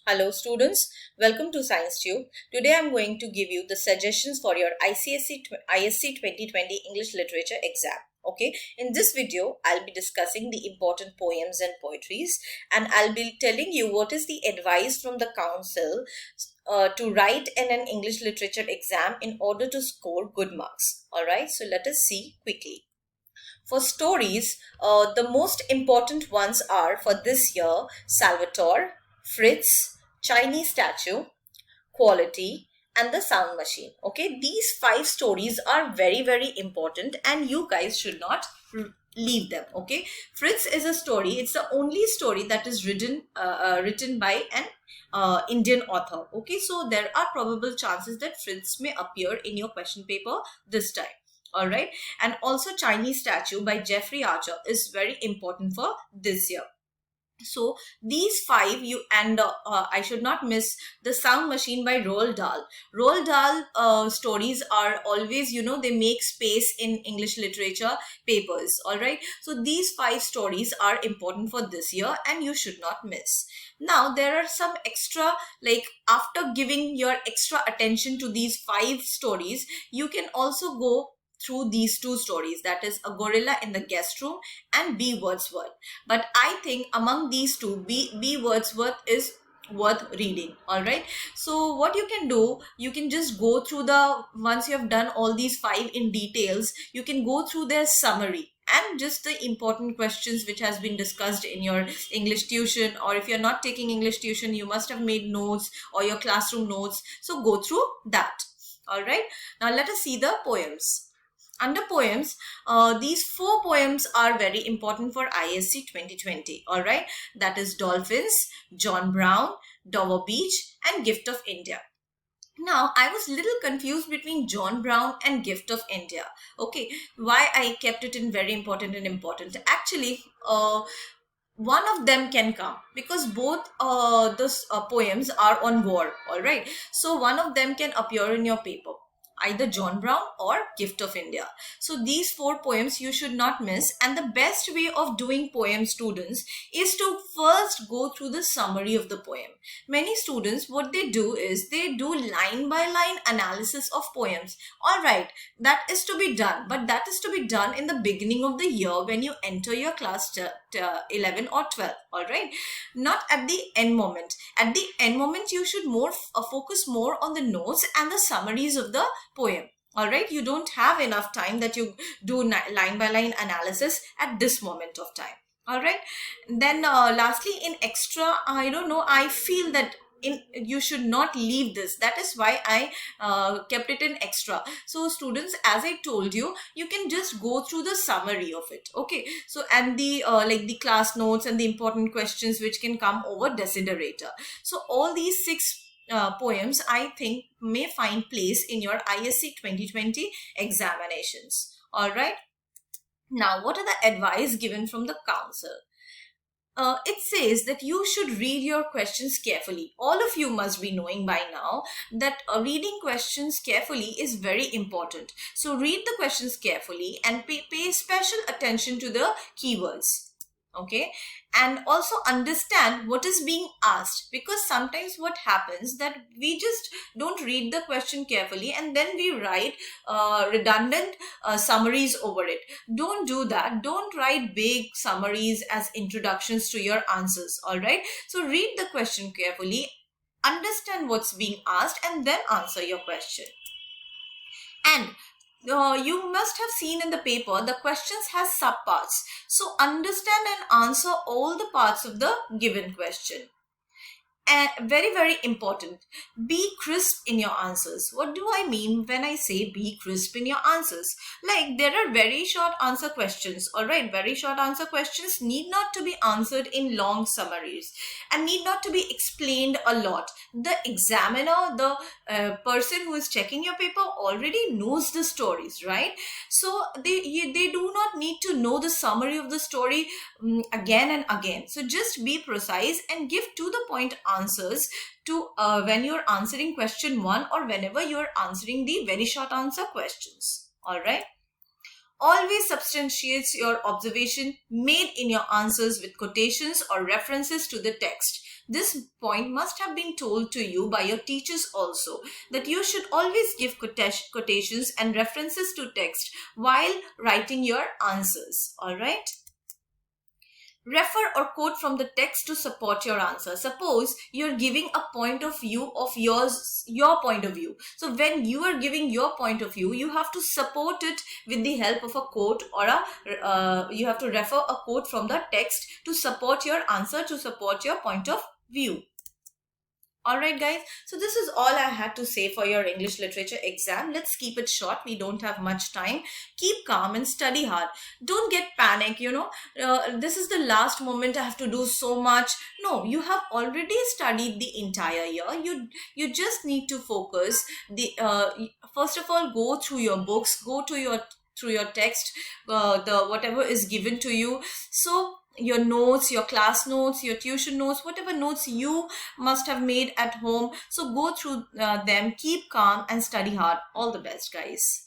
Hello students, welcome to Science Tube. Today I am going to give you the suggestions for your ISC 2020 English Literature exam. Okay, in this video I'll be discussing the important poems and poetries, and I'll be telling you what is the advice from the council to write in an English literature exam in order to score good marks. Alright, so let us see quickly. For stories, the most important ones are for this year Salvatore, Fritz, Chinese statue, quality, and the sound machine. Okay, these 5 stories are very important, and you guys should not leave them. Okay, Fritz is a story. It's the only story that is written by an Indian author. Okay, so there are probable chances that Fritz may appear in your question paper this time. All right, and also Chinese statue by Jeffrey Archer is very important for this year. So these 5 I should not miss the sound machine by Roald Dahl. Roald Dahl stories are always, they make space in English literature papers. All right. So these 5 stories are important for this year and you should not miss. Now there are some extra, like after giving your extra attention to these 5 stories, you can also go through these 2 stories, that is A Gorilla in the Guest Room and B. Wordsworth. But I think among these 2, B. Wordsworth is worth reading. All right, so what you can do, you can just go through once you have done all these 5 in details, you can go through their summary and just the important questions which has been discussed in your English tuition, or if you're not taking English tuition, you must have made notes or your classroom notes, so go through that. All right, now let us see the poems. Under poems, these 4 poems are very important for ISC 2020. All right, that is Dolphins, John Brown, Dover Beach, and Gift of India. Now, I was little confused between John Brown and Gift of India. Okay, why I kept it in very important and important? Actually, one of them can come because both those poems are on war. All right, so one of them can appear in your paper, either John Brown or Gift of India. So these 4 poems you should not miss, and the best way of doing poem, students, is to first go through the summary of the poem. Many students, what they do is they do line by line analysis of poems. All right, that is to be done, but that is to be done in the beginning of the year when you enter your class 11 or 12. All right, not at the end moment. At the end moment, you should focus more on the notes and the summaries of the poem. All right, you don't have enough time that you do line by line analysis at this moment of time. All right, then lastly, in extra, I don't know, I feel that you should not leave this. That is why I kept it in extra. So students, as I told you, you can just go through the summary of it. Okay, so and the like the class notes and the important questions which can come over desiderator. So all these 6 poems, I think, may find place in your ISC 2020 examinations. All right. Now, what are the advice given from the council? It says that you should read your questions carefully. All of you must be knowing by now that reading questions carefully is very important. So read the questions carefully and pay special attention to the keywords. Okay, and also understand what is being asked, because sometimes what happens that we just don't read the question carefully and then we write redundant summaries over it. Don't do that. Don't write big summaries as introductions to your answers. All right, so read the question carefully, understand what's being asked, and then answer your question. And you must have seen in the paper, the questions has subparts. So understand and answer all the parts of the given question. And very important, be crisp in your answers. What do I mean when I say be crisp in your answers? Like, there are very short answer questions. All right, very short answer questions need not to be answered in long summaries and need not to be explained a lot. The examiner, the person who is checking your paper, already knows the stories, right? So they do not need to know the summary of the story again and again. So just be precise and give to the point answers to when you're answering question 1 or whenever you're answering the very short answer questions. All right. Always substantiates your observation made in your answers with quotations or references to the text. This point must have been told to you by your teachers also, that you should always give quotations and references to text while writing your answers. All right. Refer or quote from the text to support your answer. Suppose you're giving a point of view of your point of view. So when you are giving your point of view, you have to support it with the help of a quote, or you have to refer a quote from the text to support your answer, to support your point of view. Alright guys, so this is all I had to say for your English literature exam. Let's keep it short. We don't have much time. Keep calm and study hard. Don't get panic, this is the last moment I have to do so much. No, you have already studied the entire year. You just need to focus. First of all, go through your books, go through your text, the whatever is given to you. So your notes, your class notes, your tuition notes, whatever notes you must have made at home. So go through them, keep calm and study hard. All the best, guys.